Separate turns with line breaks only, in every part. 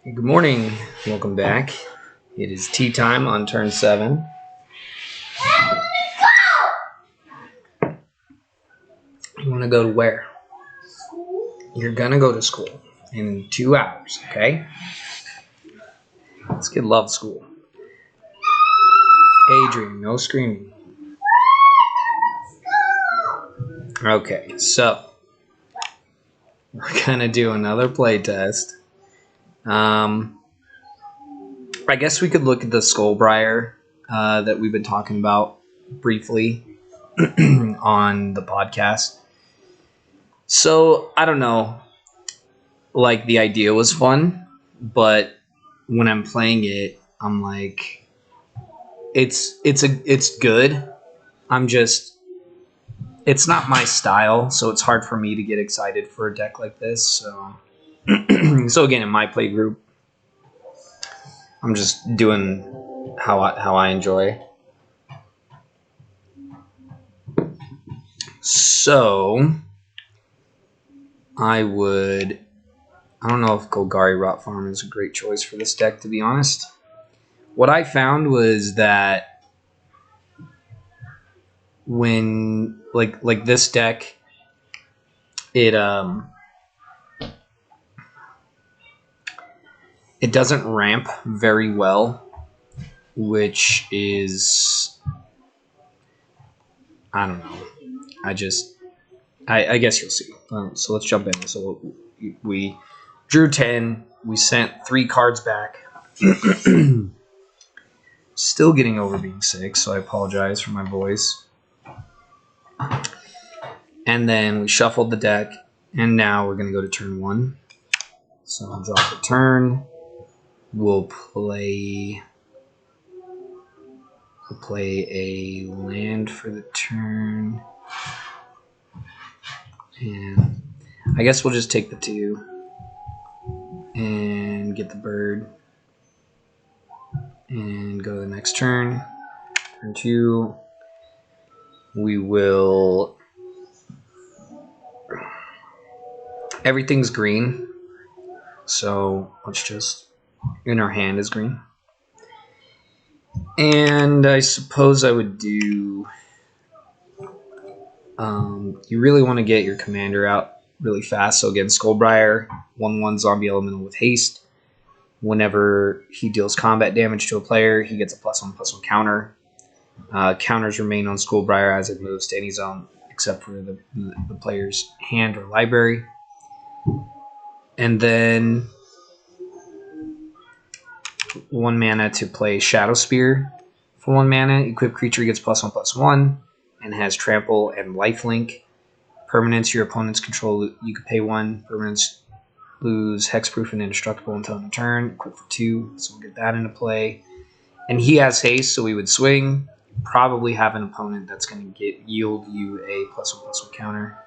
Good morning. Welcome back. It is tea time on turn 7. You want to go to where? You're going to go to school in 2 hours, okay? This kid loves school. Adrian, no screaming. Okay, so we're going to do another play test. I guess we could look at the Skullbriar that we've been talking about briefly on the podcast. So, I don't know. Like, the idea was fun, but when I'm playing it, I'm like, it's good. It's not my style, so it's hard for me to get excited for a deck like this. So, so again, in my play group, I'm just doing how I enjoy. So, I don't know if Golgari Rot Farm is a great choice for this deck, to be honest. What I found was that when like this deck, it doesn't ramp very well, which is, I don't know. I guess you'll see. So let's jump in. So we drew 10. We sent 3 cards back. Still getting over being sick, so I apologize for my voice. And then we shuffled the deck, and now we're going to go to turn 1. So I'll drop the turn. We'll play a land for the turn. And I guess we'll just take the 2 and get the bird and go to the next turn. Turn 2. We will... Everything's green. So let's just... In our hand is green. And I suppose I would do... you really want to get your commander out really fast. So again, Skullbriar, 1/1 zombie elemental with haste. Whenever he deals combat damage to a player, he gets a +1/+1 counter. Counters remain on Skullbriar as it moves to any zone except for the player's hand or library. And then 1 mana to play Shadow Spear. For 1 mana, equipped creature gets +1/+1 and has trample and lifelink. Permanents your opponents control, you could pay 1. Permanents lose hexproof and indestructible until end of turn. Equip for 2, so we'll get that into play. And he has haste, so we would swing. Probably have an opponent that's going to yield you a +1/+1 counter.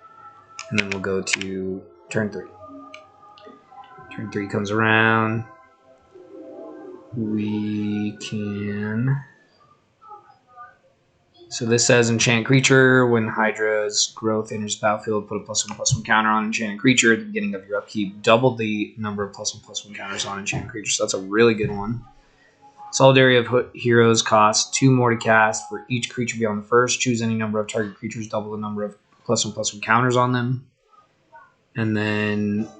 And then we'll go to turn 3. Turn 3 comes around. We can... So this says enchant creature. When Hydra's growth enters the battlefield, put a +1/+1 counter on enchanted creature at the beginning of your upkeep. Double the number of +1/+1 counters on enchanted creatures. So that's a really good one. Solidarity of Heroes costs 2 more to cast. For each creature beyond the first, choose any number of target creatures, double the number of +1/+1 counters on them. And then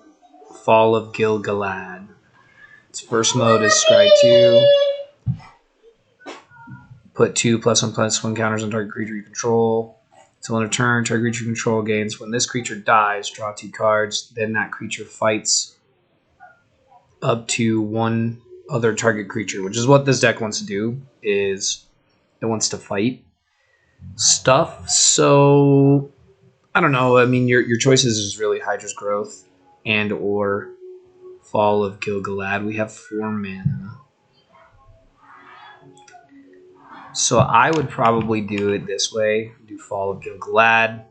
Fall of Gil-galad. Its first mode is scry 2. Put 2 +1/+1 counters on target creature you control. Until end of turn, target creature you control gains. When this creature dies, draw 2 cards. Then that creature fights up to 1 other target creature, which is what this deck wants to do, is it wants to fight stuff. So, I don't know. I mean, your choices is really Hydra's Growth and or Fall of Gil-galad. We have 4 mana. So I would probably do it this way. Do Fall of Gil-galad.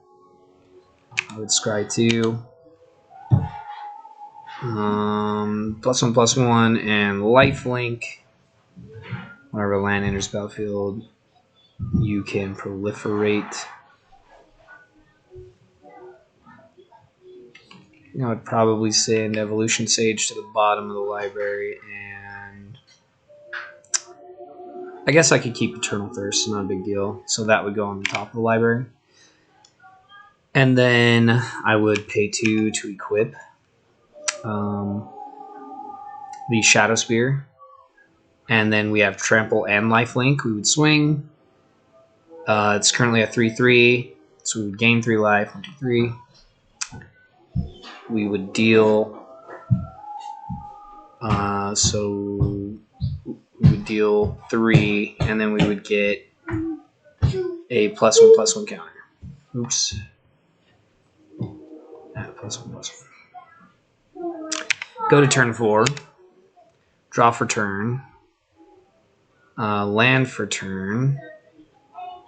I would scry 2. +1/+1 and lifelink. Whenever land enters battlefield, you can proliferate. I would probably send Evolution Sage to the bottom of the library, and I guess I could keep Eternal Thirst, not a big deal. So that would go on the top of the library. And then I would pay 2 to equip the Shadow Spear. And then we have Trample and Lifelink. We would swing. It's currently a 3/3, so we would gain 3 life. 1, 2, 3. We would deal. So we would deal 3, and then we would get a +1/+1 counter. Oops. +1/+1. Go to turn 4. Draw for turn. Land for turn.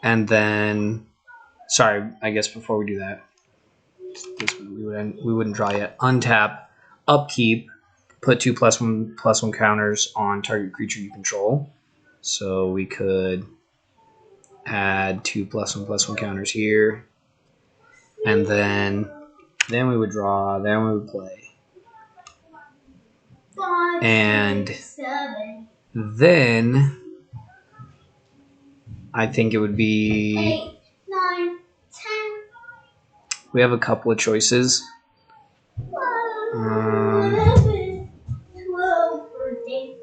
And then, sorry, I guess before we do that, we wouldn't draw yet. Untap, upkeep, put 2 +1/+1 counters on target creature you control. So we could add 2 +1/+1 counters here. And then we would draw, then we would play. And then I think it would be
8, 9, 10.
We have a couple of choices.
11, 12, 13.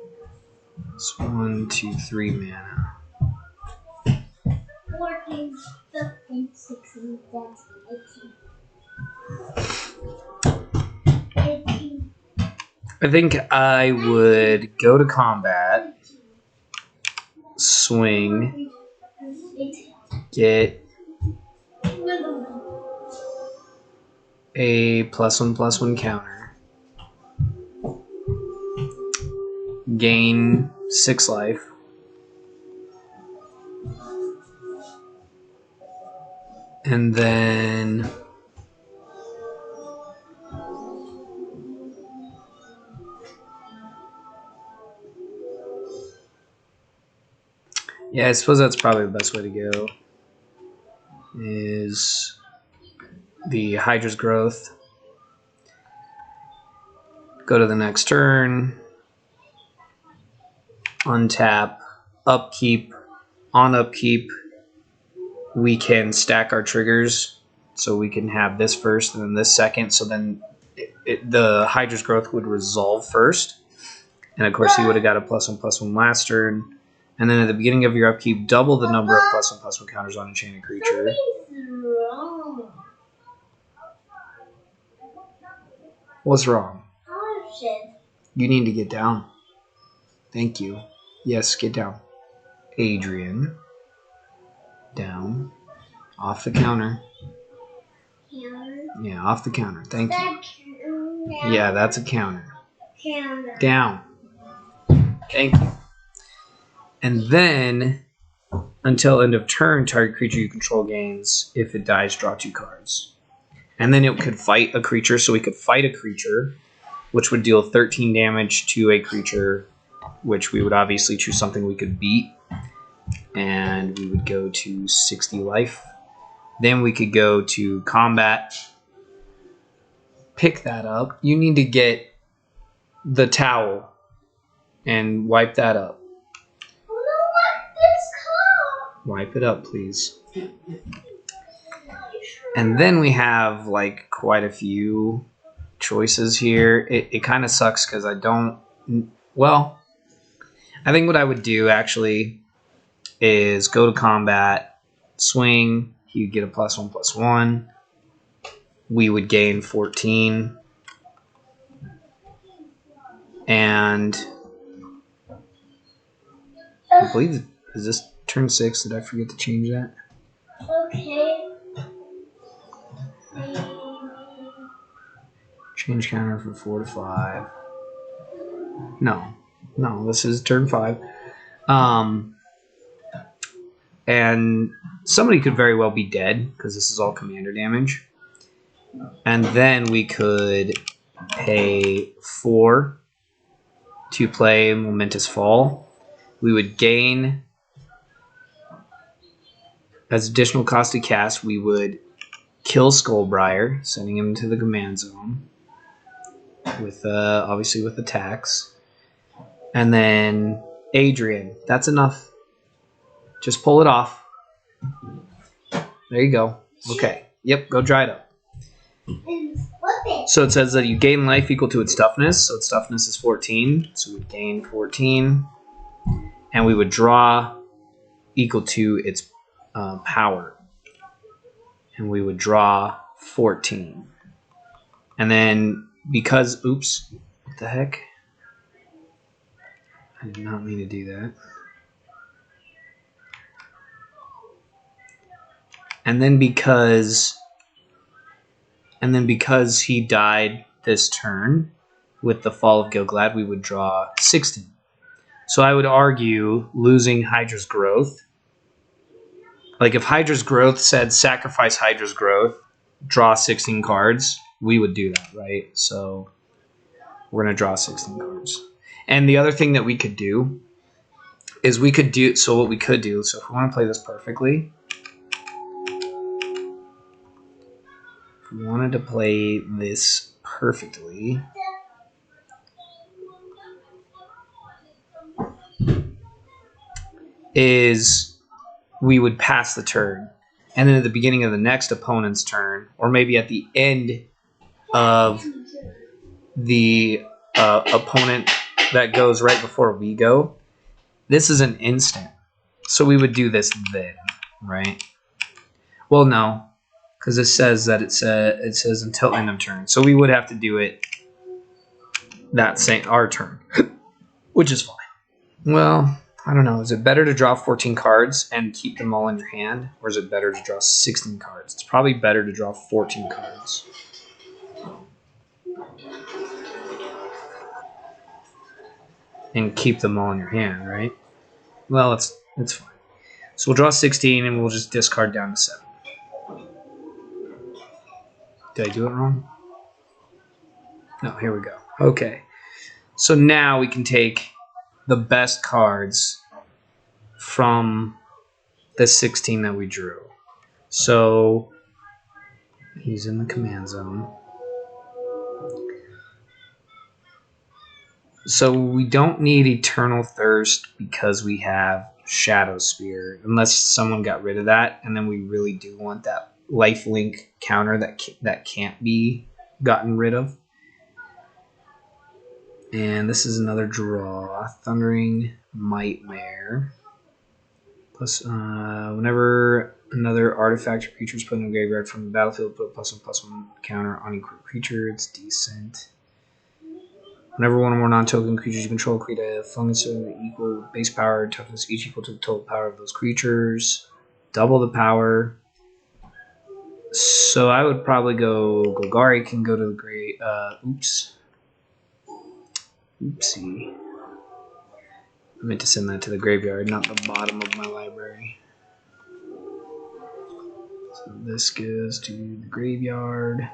It's 1, 2, 3 mana.
14, 15, 16, 17, 18.
I think I would go to combat, swing, get a +1/+1 counter, gain 6 life, and then yeah, I suppose that's probably the best way to go, is the Hydra's Growth. Go to the next turn, untap, upkeep. On upkeep, we can stack our triggers, so we can have this first and then this second, so then the Hydra's Growth would resolve first. And of course, he would have got a +1/+1 last turn. And then at the beginning of your upkeep, double the number of +1/+1 counters on enchanted creature.
Wrong.
What's wrong?
Oh, shit.
You need to get down. Thank you. Yes, get down. Adrian. Down. Off the counter.
Counter.
Yeah, off the counter. Thank you.
Counter.
Yeah, that's a counter.
Counter.
Down. Thank you. And then, until end of turn, target creature you control gains. If it dies, draw 2 cards. And then it could fight a creature, so we could fight a creature, which would deal 13 damage to a creature, which we would obviously choose something we could beat. And we would go to 60 life. Then we could go to combat. Pick that up. You need to get the towel and wipe that up. Wipe it up, please. And then we have like quite a few choices here. It kind of sucks because I don't. Well, I think what I would do actually is go to combat, swing. You get a +1/+1. We would gain 14. And I believe, is this turn 6? Did I forget to change that?
Okay.
Change counter from 4 to 5. No, this is turn 5. And somebody could very well be dead because this is all commander damage. And then we could pay 4 to play Momentous Fall. We would gain, as additional cost to cast, we would kill Skullbriar, sending him to the command zone. with obviously with attacks. And then Adrian. That's enough. Just pull it off. There you go. Okay. Yep, go dry it up. So it says that you gain life equal to its toughness. So its toughness is 14. So we gain 14. And we would draw equal to its power. And we would draw 14. And then because, oops, what the heck? I did not mean to do that. And then because he died this turn with the fall of Gilglad, we would draw 16. So I would argue losing Hydra's Growth. Like if Hydra's Growth said sacrifice Hydra's Growth, draw 16 cards, we would do that, right? So we're going to draw 16 cards. And the other thing that we could do is so what we could do, so if we want to play this perfectly, if we wanted to play this perfectly, is we would pass the turn. And then at the beginning of the next opponent's turn, or maybe at the end of the opponent that goes right before we go, this is an instant. So we would do this then, right? Well, no, because it says that it says until end of turn. So we would have to do it our turn, which is fine. Well, I don't know. Is it better to draw 14 cards and keep them all in your hand, or is it better to draw 16 cards? It's probably better to draw 14 cards. And keep them all in your hand, right? Well, it's fine. So we'll draw 16 and we'll just discard down to 7. Did I do it wrong? No, here we go. Okay. So now we can take the best cards from the 16 that we drew. So he's in the command zone. So we don't need Eternal Thirst because we have Shadow Spear, unless someone got rid of that, and then we really do want that lifelink counter that can't be gotten rid of. And this is another draw. Thundering Nightmare. Plus, whenever another artifact or creature is put in the graveyard from the battlefield, put a +1/+1 counter on equal creature. It's decent. Whenever one or more non-token creatures you control create a fungus of equal base power, toughness each equal to the total power of those creatures. Double the power. So I would probably go Golgari can go to the great. Oopsie. I meant to send that to the graveyard, not the bottom of my library. So this goes to the graveyard.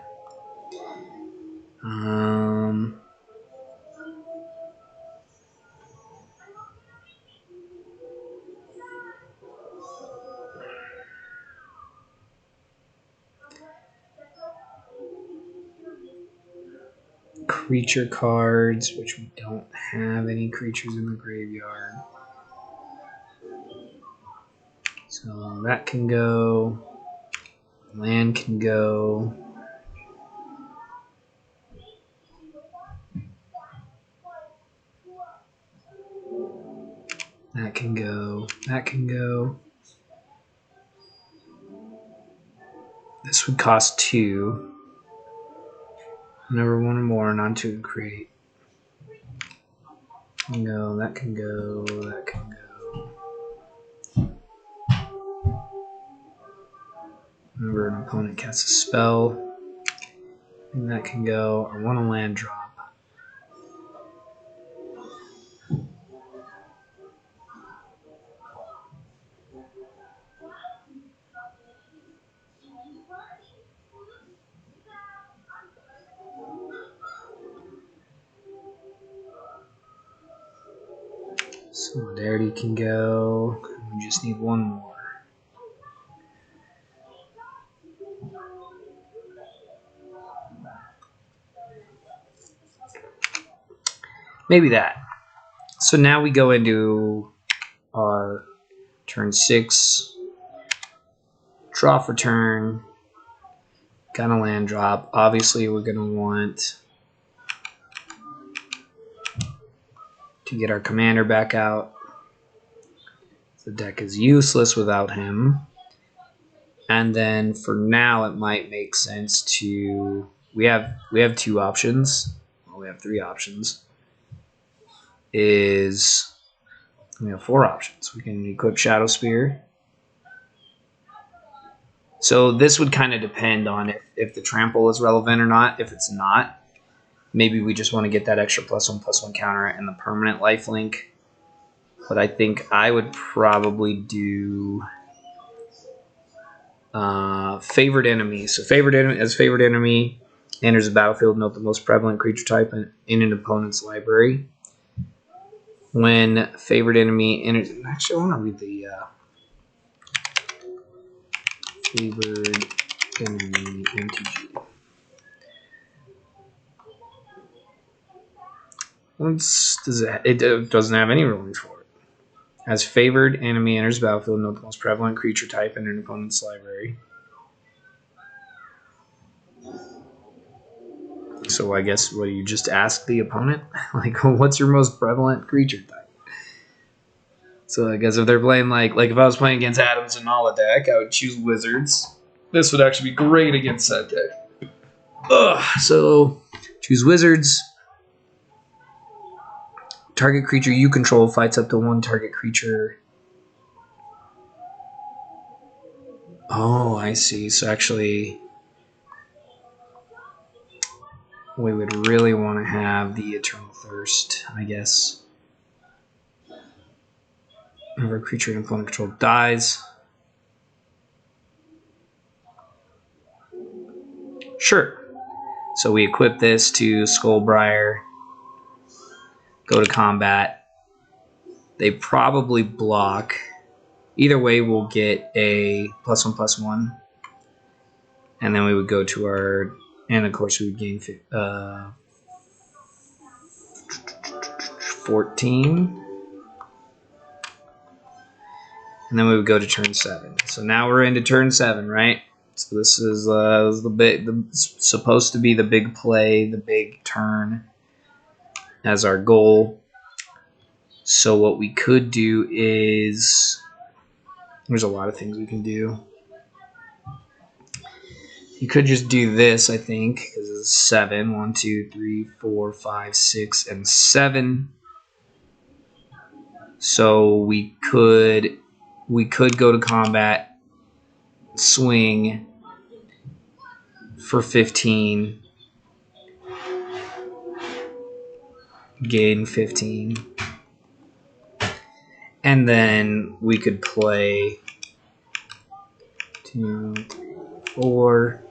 Creature cards, which we don't have any creatures in the graveyard. So that can go. Land can go. That can go. That can go. This would cost 2. Whenever one or more non-token create. Can go. That can go. That can go. Whenever an opponent casts a spell, and that can go. I want a land drop. Solidarity can go. We just need one more. Maybe that. So now we go into our turn 6. Draw for turn. Got a land drop. Obviously, we're going to want to get our commander back out. The deck is useless without him. And then for now, it might make sense to... We have 2 options. Well, we have 3 options. We have 4 options. We can equip Shadow Spear. So this would kind of depend on if the trample is relevant or not. If it's not, maybe we just want to get that extra +1/+1 counter and the permanent lifelink. But I think I would probably do favored enemy. So favored enemy enters the battlefield. Note the most prevalent creature type in an opponent's library. When favored enemy enters, actually, I want to read the favored enemy MTG. It doesn't have any rulings for it. As favored enemy enters the battlefield, note the most prevalent creature type in an opponent's library. So I guess what you just ask the opponent, like, what's your most prevalent creature type? So I guess if they're playing like if I was playing against Adam's and Nala deck, I would choose Wizards. This would actually be great against that deck. So choose Wizards. Target creature you control fights up to 1 target creature. Oh, I see. So actually, we would really want to have the Eternal Thirst, I guess. Whenever a creature in opponent control dies. Sure. So we equip this to Skullbriar. Go to combat. They probably block. Either way, we'll get a +1/+1. And then we would go to our... And of course, we would gain 14. And then we would go to turn 7. So now we're into turn 7, right? So this is supposed to be the big play, the big turn as our goal. So what we could do is... There's a lot of things we can do. You could just do this, I think, because it's 7. 1, 2, 3, 4, 5, 6, and 7. So we could go to combat, swing for 15, gain 15, and then we could play 2, 3, 4.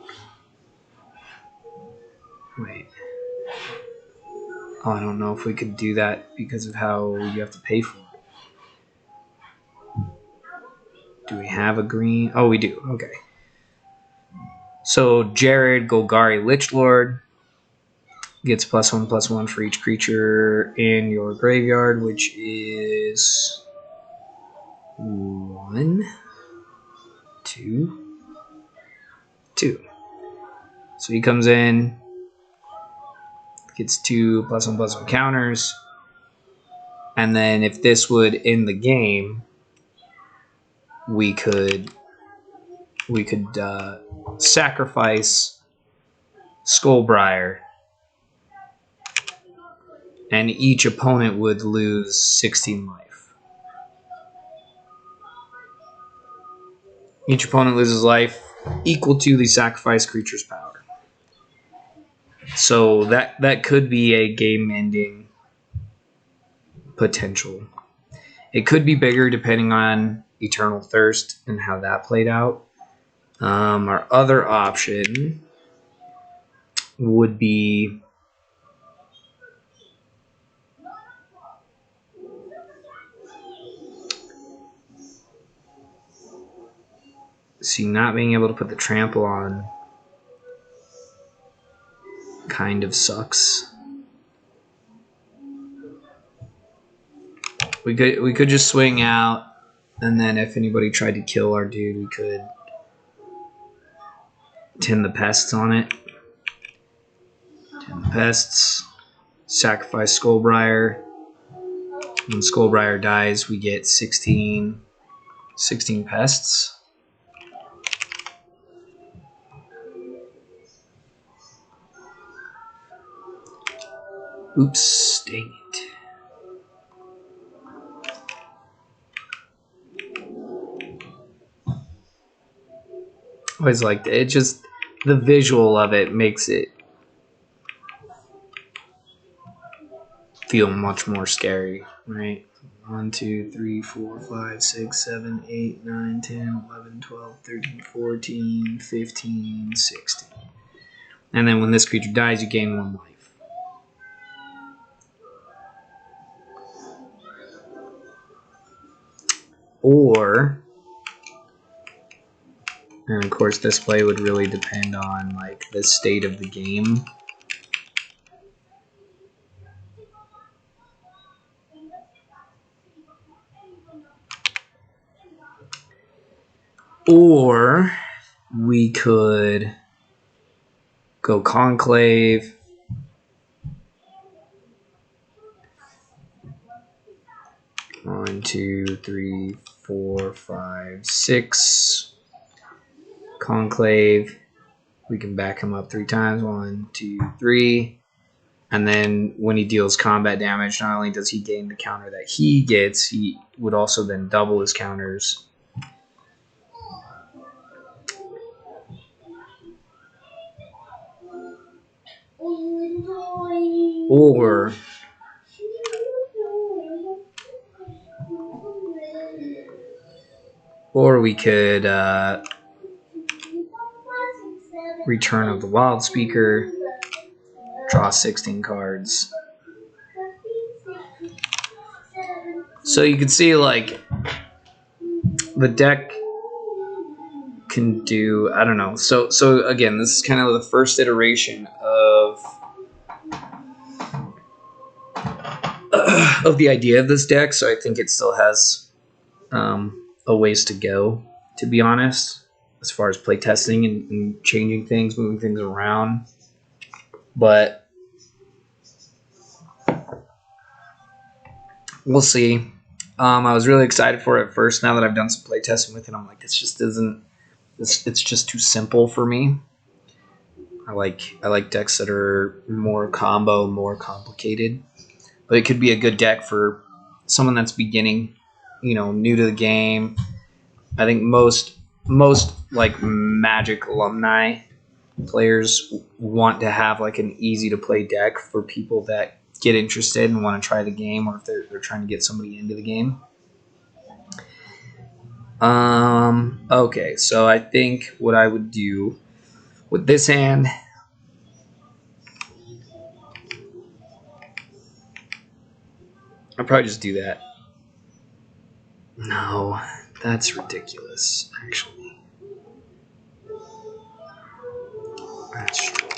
Wait. Oh, I don't know if we could do that because of how you have to pay for it. Do we have a green? Oh, we do. Okay. So Jared Golgari Lichlord gets +1/+1 for each creature in your graveyard, which is 1, 2, 2. So he comes in, gets 2 +1/+1 counters, and then if this would end the game, we could sacrifice Skullbriar, and each opponent would lose 16 life. Each opponent loses life equal to the sacrificed creature's power. So that could be a game-ending potential. It could be bigger depending on Eternal Thirst and how that played out. Our other option would be not being able to put the trample on kind of sucks. We could just swing out, and then if anybody tried to kill our dude, we could tin the pests on it. Tin the pests. Sacrifice Skullbriar. When Skullbriar dies, we get 16 pests. Oops, dang it. Always liked it. It just, the visual of it makes it feel much more scary, right? 1, 2, 3, 4, 5, 6, 7, 8, 9, 10, 11, 12, 13, 14, 15, 16. And then when this creature dies, you gain 1 life. Or, and of course this play would really depend on like the state of the game. Or we could go Conclave. One, 2, 3, 4, 5, 6. Conclave. We can back him up 3 times. 1, 2, 3. And then when he deals combat damage, not only does he gain the counter that he gets, he would also then double his counters. Or we could Return of the Wild Speaker, draw 16 cards. So you can see like the deck can do, I don't know. So again, this is kind of the first iteration of the idea of this deck, so I think it still has a ways to go, to be honest, as far as playtesting and changing things, moving things around. But we'll see. I was really excited for it at first. Now that I've done some playtesting with it, I'm like, this just isn't. It's just too simple for me. I like decks that are more combo, more complicated. But it could be a good deck for someone that's beginning, new to the game. I think most like Magic alumni players want to have like an easy to play deck for people that get interested and want to try the game, or if they're trying to get somebody into the game. Okay, so I think what I would do with this hand, I'll probably just do that. No, that's ridiculous, actually. That's true.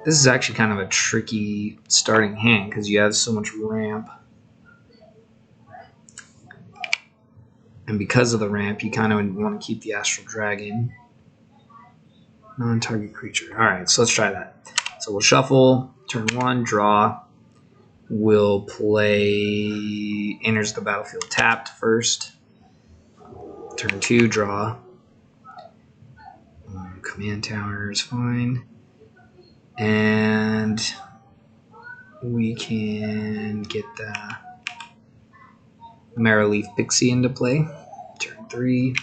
This is actually kind of a tricky starting hand because you have so much ramp. And because of the ramp, you kind of want to keep the Astral Dragon. Non-target creature. Alright, so let's try that. So we'll shuffle, turn 1, draw. We'll play enters the battlefield tapped first. Turn 2, draw. Command tower is fine. And we can get the Marrowleaf Pixie into play. Turn 3.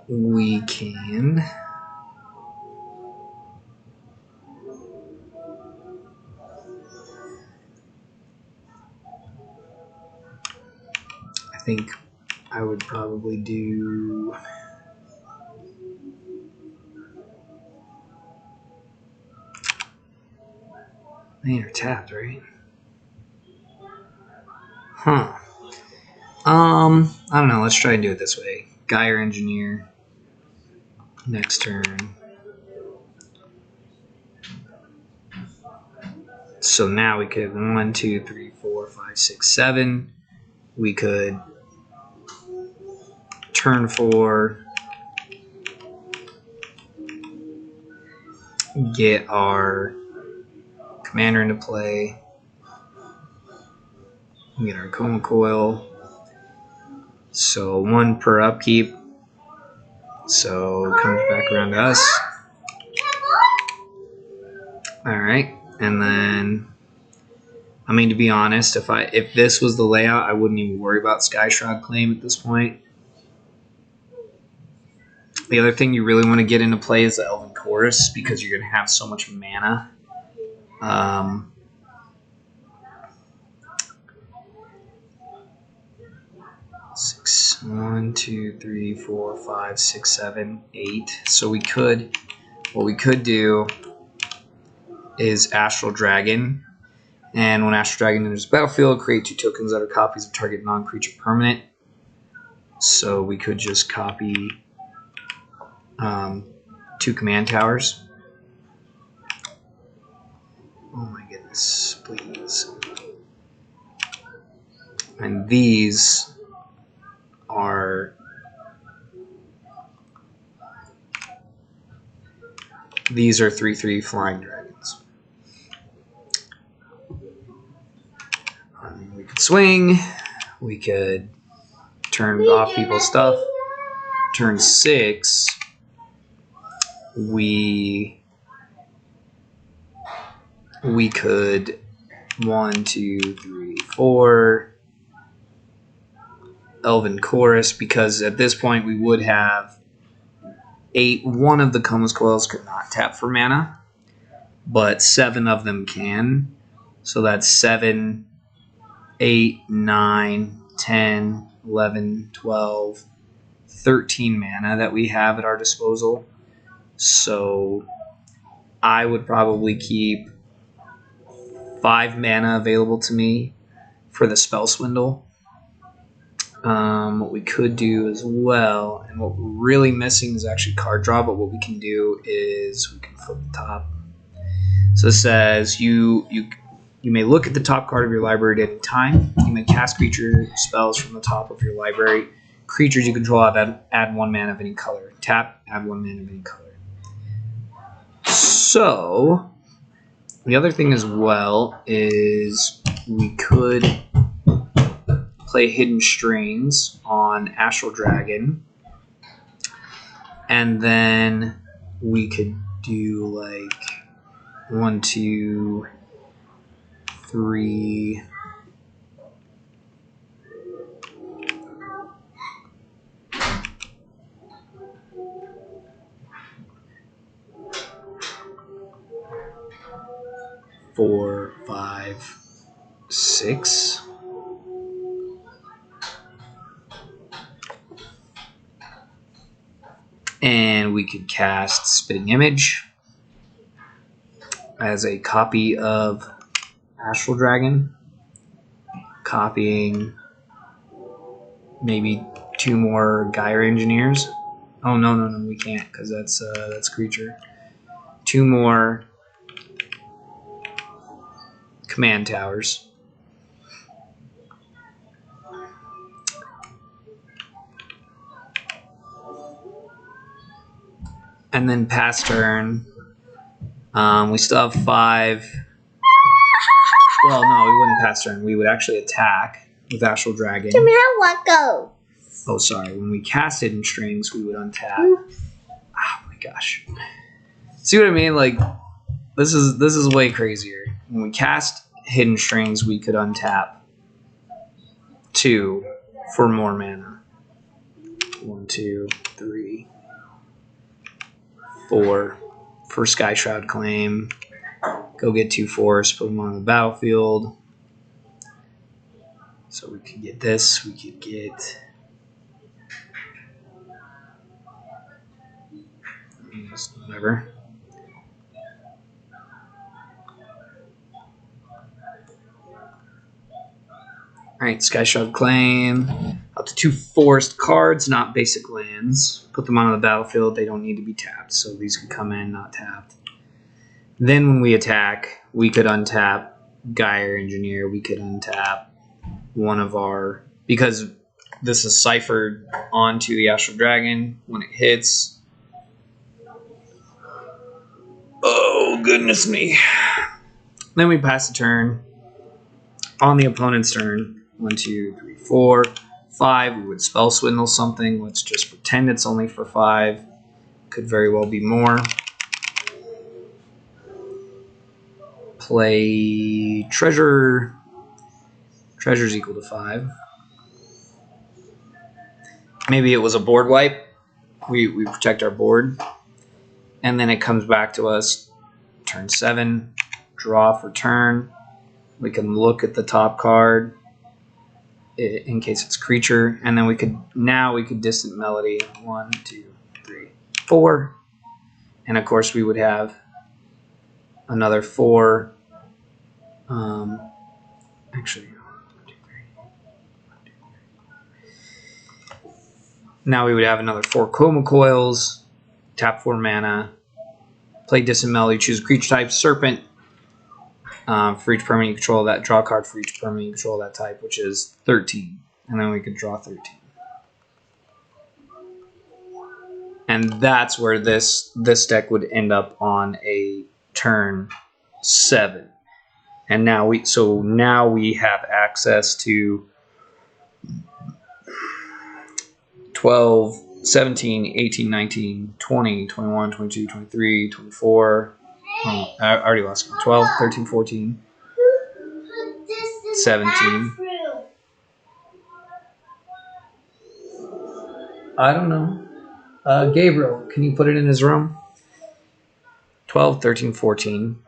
We can I think I would probably do they are tapped, right? Huh. I don't know. Let's try and do it this way. Gyre Engineer. Next turn. So now we could 1, 2, 3, 4, 5, 6, 7. We could turn 4, get our commander into play, get our Koma coil. So 1 per upkeep. So it comes back around to us. Alright, and then I mean, to be honest, if this was the layout, I wouldn't even worry about Sky Shroud Claim at this point. The other thing you really want to get into play is the Elven Chorus, because you're going to have so much mana. 6, 1, 2, 3, 4, 5, 6, 7, 8. So what we could do is Astral Dragon. And when Astral Dragon enters the battlefield, create 2 tokens that are copies of target non-creature permanent. So we could just copy 2 command towers. Oh my goodness, please. And these are 3/3 flying dragons. We could swing, we could turn off people's stuff. Turn 6, we could 1, 2, 3, 4 Elven Chorus, because at this point we would have 8. One of the Koma's Coils could not tap for mana, but 7 of them can. So that's 7, 8, 9, 10, 11, 12, 13 mana that we have at our disposal. So I would probably keep 5 mana available to me for the Spell Swindle. What we could do as well, and what we're really missing is actually card draw, but what we can do is we can flip the top. So it says you may look at the top card of your library at any time. You may cast creature spells from the top of your library. Creatures you control add 1 mana of any color. Tap, add 1 mana of any color. So the other thing as well is we could play Hidden Strings on Astral Dragon, and then we could do like 1, 2, 3. Four, 5, 6. And we could cast Spitting Image as a copy of Astral Dragon, copying maybe 2 more Gyre Engineers. Oh no, we can't, because that's creature. 2 more command towers. And then pass turn. We still have 5. Well, no, we wouldn't pass turn. We would actually attack with Astral Dragon.
Go.
Oh, sorry. When we cast Hidden Strings, we would untap. Oh my gosh. See what I mean? Like, this is way crazier. When we cast Hidden Strings, we could untap 2 for more mana. 1, 2, 3, 4 for Sky Shroud Claim. Go get 2 forests, put them on the battlefield. So we could get this. We could get whatever. Alright, Sky Shroud Claim. Up to 2 forest cards, not basic lands. Put them on the battlefield. They don't need to be tapped, so these can come in, not tapped. Then when we attack, we could untap Gyre Engineer, we could untap one of our, because this is ciphered onto the Astral Dragon when it hits. Oh, goodness me. Then we pass the turn. On the opponent's turn, 1, 2, 3, 4, 5, we would Spell Swindle something. Let's just pretend it's only for 5. Could very well be more. Play Treasure. Treasure's equal to 5. Maybe it was a board wipe. We protect our board. And then it comes back to us. Turn 7. Draw for turn. We can look at the top card in case it's creature. And then we could Distant Melody. 1, 2, 3, 4. And of course we would have another 4. Actually, now we would have another 4 Koma coils, tap 4 mana, play Distant Melody, choose a creature type, Serpent, for each permanent you control that, draw a card for each permanent you control that type, which is 13. And then we could draw 13. And that's where this deck would end up on a turn 7. And now we have access to 12, 17, 18, 19, 20, 21, 22, 23, 24. Oh, I already lost count. 12, 13, 14, 17. I don't know. Gabriel, can you put it in his room? 12, 13, 14,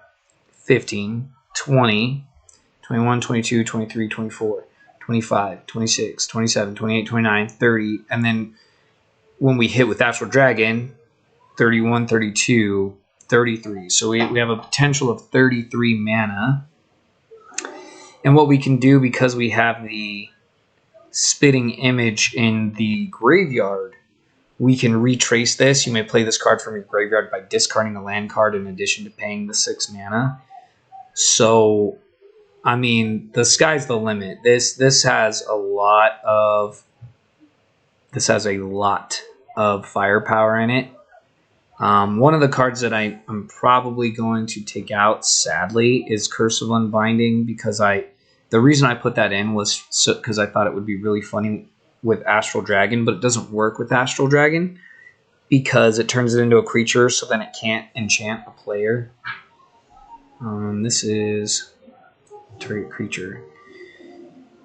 15, 20, 21, 22, 23, 24, 25, 26, 27, 28, 29, 30. And then when we hit with Astral Dragon, 31, 32, 33. So we have a potential of 33 mana. And what we can do, because we have the Spitting Image in the graveyard, we can retrace this. You may play this card from your graveyard by discarding a land card in addition to paying the 6 mana. So, I mean, the sky's the limit. This has a lot of firepower in it. One of the cards that I'm probably going to take out, sadly, is Curse of Unbinding, because the reason I put that in was because I thought it would be really funny with Astral Dragon, but it doesn't work with Astral Dragon because it turns it into a creature, so then it can't enchant a player. This is target creature.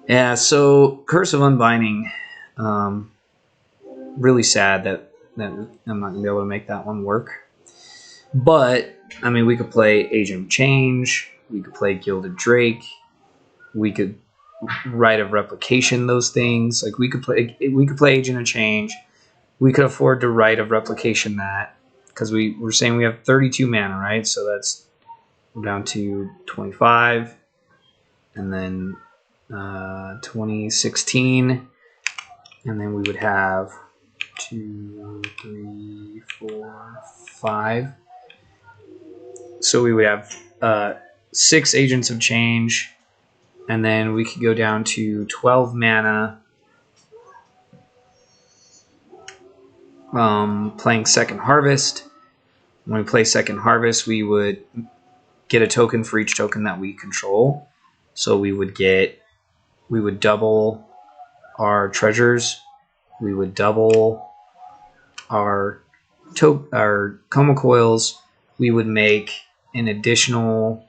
Yeah, so Curse of Unbinding, really sad that I'm not going to be able to make that one work. But, I mean, we could play Agent of Change, we could play Gilded Drake, we could Rite of Replication those things. Like we could play Agent of Change. We could afford to Rite of Replication that, because we're saying we have 32 mana, right? So that's down to 25, and then 2016, and then we would have 2, 3, 4, 5. So we would have 6 Agents of Change. And then we could go down to 12 mana, playing Second Harvest. When we play Second Harvest, we would get a token for each token that we control. So we would double our treasures. We would double our Koma coils. We would make an additional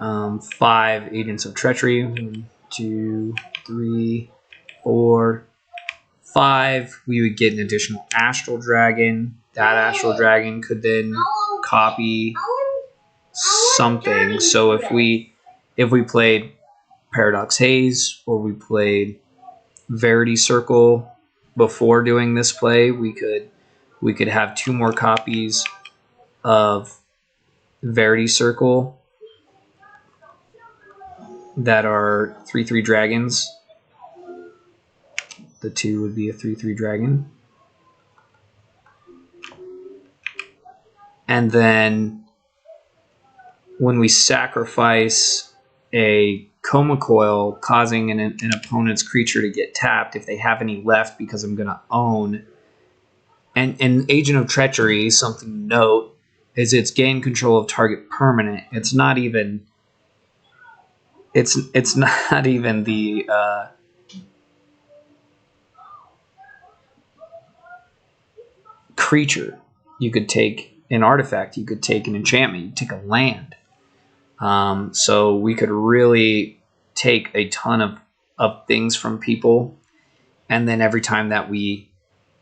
5 Agents of Treachery. 1, 2, 3, 4, 5. We would get an additional Astral Dragon. That Astral Dragon could then copy something. So if we played Paradox Haze, or we played Verity Circle before doing this play, we could have 2 more copies of Verity Circle that are 3/3 dragons. The 2 would be a 3/3 dragon. And then when we sacrifice a Koma coil, causing an opponent's creature to get tapped if they have any left, because I'm going to own. And Agent of Treachery, something to note, is it's gain control of target permanent. It's not even. It's not even the. Creature. You could take an artifact. You could take an enchantment. You could take a land. So we could really take a ton of things from people, and then every time that we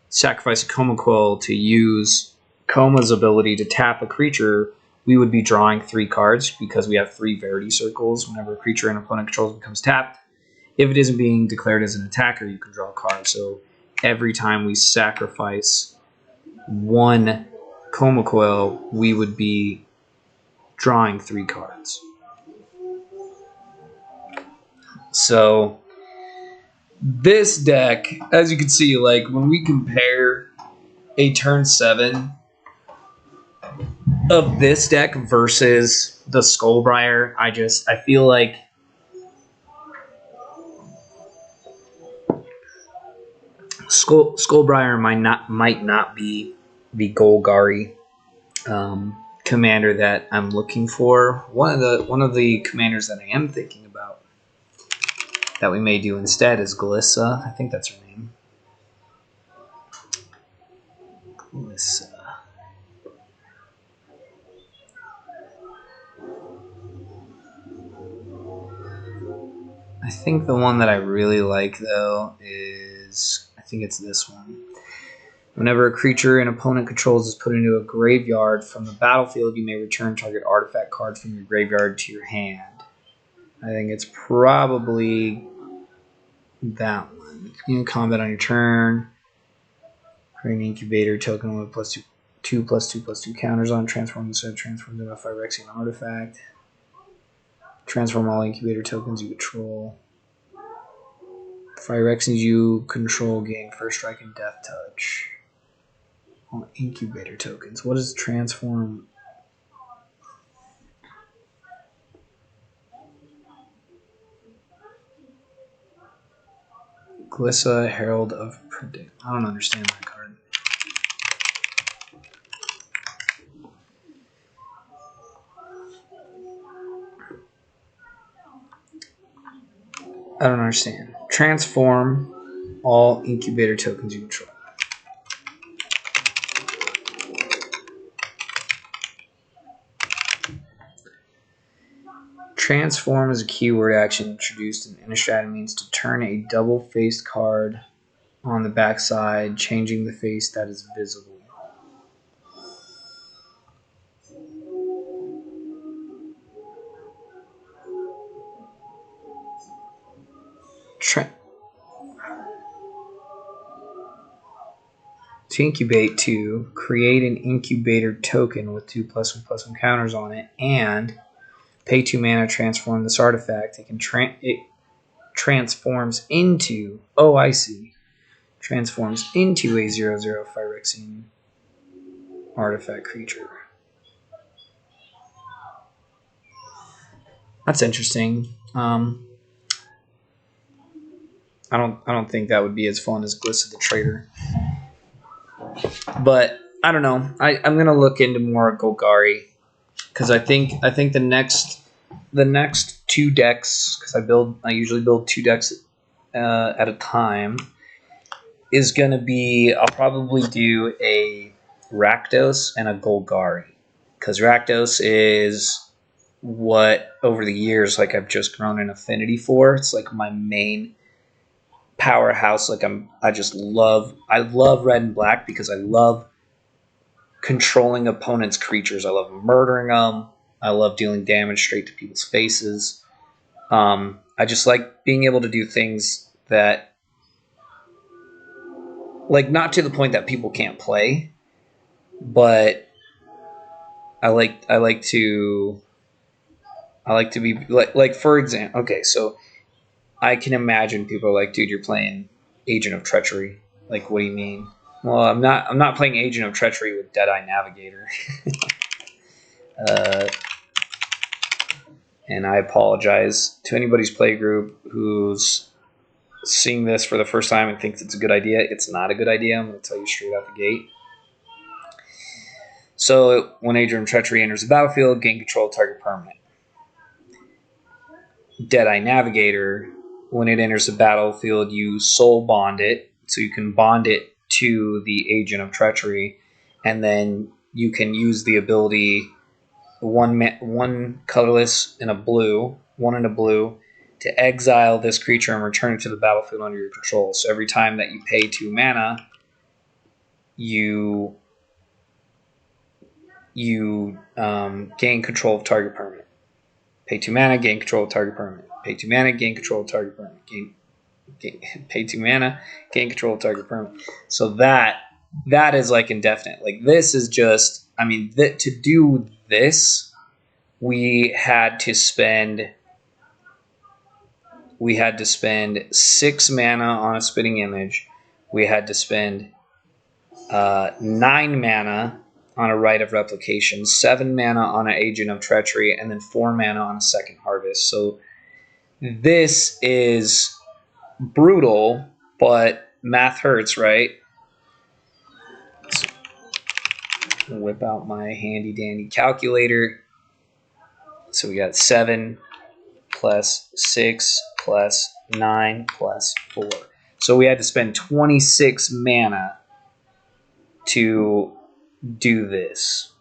sacrifice a Koma Quill to use Koma's ability to tap a creature, we would be drawing 3 cards because we have 3 Verity Circles. Whenever a creature an opponent controls becomes tapped, if it isn't being declared as an attacker, you can draw a card. So every time we sacrifice 1 Koma Quill, we would be drawing 3 cards. So this deck, as you can see, like when we compare a turn 7 of this deck versus the Skullbriar, I feel like Skullbriar might not be the Golgari commander that I'm looking for. One of the commanders that I am thinking about that we may do instead is Glissa. I think that's her name. Glissa. I think the one that I really like, though, is... I think it's this one. Whenever a creature an opponent controls is put into a graveyard from the battlefield, you may return target artifact card from your graveyard to your hand. I think it's probably that one. You can combat on your turn. Create an incubator token with +2/+2/+2 counters on. Transform instead. Transform into a Phyrexian artifact. Transform all incubator tokens you control. Phyrexians you control gain first strike and death touch. All incubator tokens. What does transform? Glissa, Herald of Predict. I don't understand that card. I don't understand. Transform all incubator tokens you control. Transform is a keyword action introduced in Innistrad and means to turn a double-faced card on the backside, changing the face that is visible. To incubate 2, create an incubator token with 2/1/1 counters on it, and pay 2 mana, transform this artifact. It transforms into, oh I see, transforms into a 0/0 Phyrexian artifact creature. That's interesting. I don't think that would be as fun as Glissa the Traitor. But I don't know. I'm gonna look into more Golgari because I think the next 2 decks, because I usually build 2 decks at a time, is gonna be, I'll probably do a Rakdos and a Golgari, because Rakdos is what over the years like I've just grown an affinity for. It's like my main powerhouse. Like I love red and black because I love controlling opponents' creatures. I love murdering them. I love dealing damage straight to people's faces. I just like being able to do things that, like, not to the point that people can't play, but I like to be like for example, okay, so I can imagine people are like, dude, you're playing Agent of Treachery. Like, what do you mean? Well, I'm not playing Agent of Treachery with Deadeye Navigator. And I apologize to anybody's playgroup who's seeing this for the first time and thinks it's a good idea. It's not a good idea. I'm going to tell you straight out the gate. So when Agent of Treachery enters the battlefield, gain control of target permanent. Deadeye Navigator, when it enters the battlefield, you soul bond it. So you can bond it to the Agent of Treachery, and then you can use the ability one colorless and a blue, one and a blue, to exile this creature and return it to the battlefield under your control. So every time that you pay 2 mana, you gain control of target permanent. Pay 2 mana, gain control of target permanent. Pay 2 mana, gain control of target permanent. Pay 2 mana, gain control of target permanent. So that is like indefinite. Like this is just, I mean, to do this, we had to spend 6 mana on a Spitting Image. We had to spend 9 mana on a Rite of Replication, 7 mana on an Agent of Treachery, and then 4 mana on a Second Harvest. So this is brutal, but math hurts, right? So whip out my handy dandy calculator. So we got 7 plus 6 plus 9 plus 4. So we had to spend 26 mana to do this.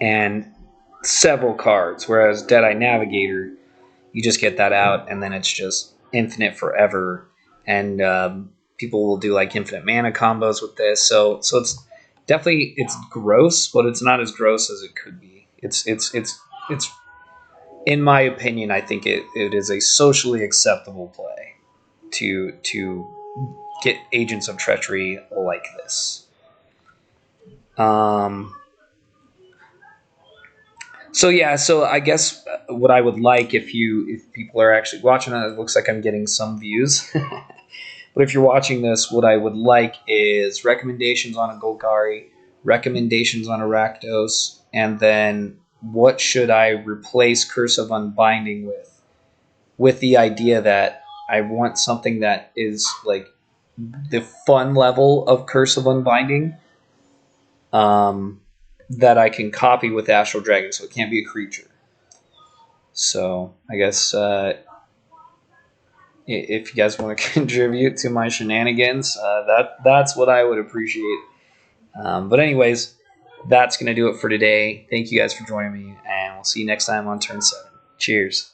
And several cards, whereas Deadeye Navigator, you just get that out and then it's just infinite forever. And people will do like infinite mana combos with this. So it's definitely, it's gross, but it's not as gross as it could be. It's in my opinion, I think it is a socially acceptable play to get Agents of Treachery like this. So yeah, so I guess what I would like if people are actually watching it looks like I'm getting some views. But if you're watching this, what I would like is recommendations on a Golgari, recommendations on a Rakdos, and then what should I replace Curse of Unbinding with the idea that I want something that is like the fun level of Curse of Unbinding, that I can copy with Astral Dragon, so it can't be a creature. So I guess if you guys want to contribute to my shenanigans, that's what I would appreciate. But anyways, that's going to do it for today. Thank you guys for joining me, and we'll see you next time on Turn 7. Cheers.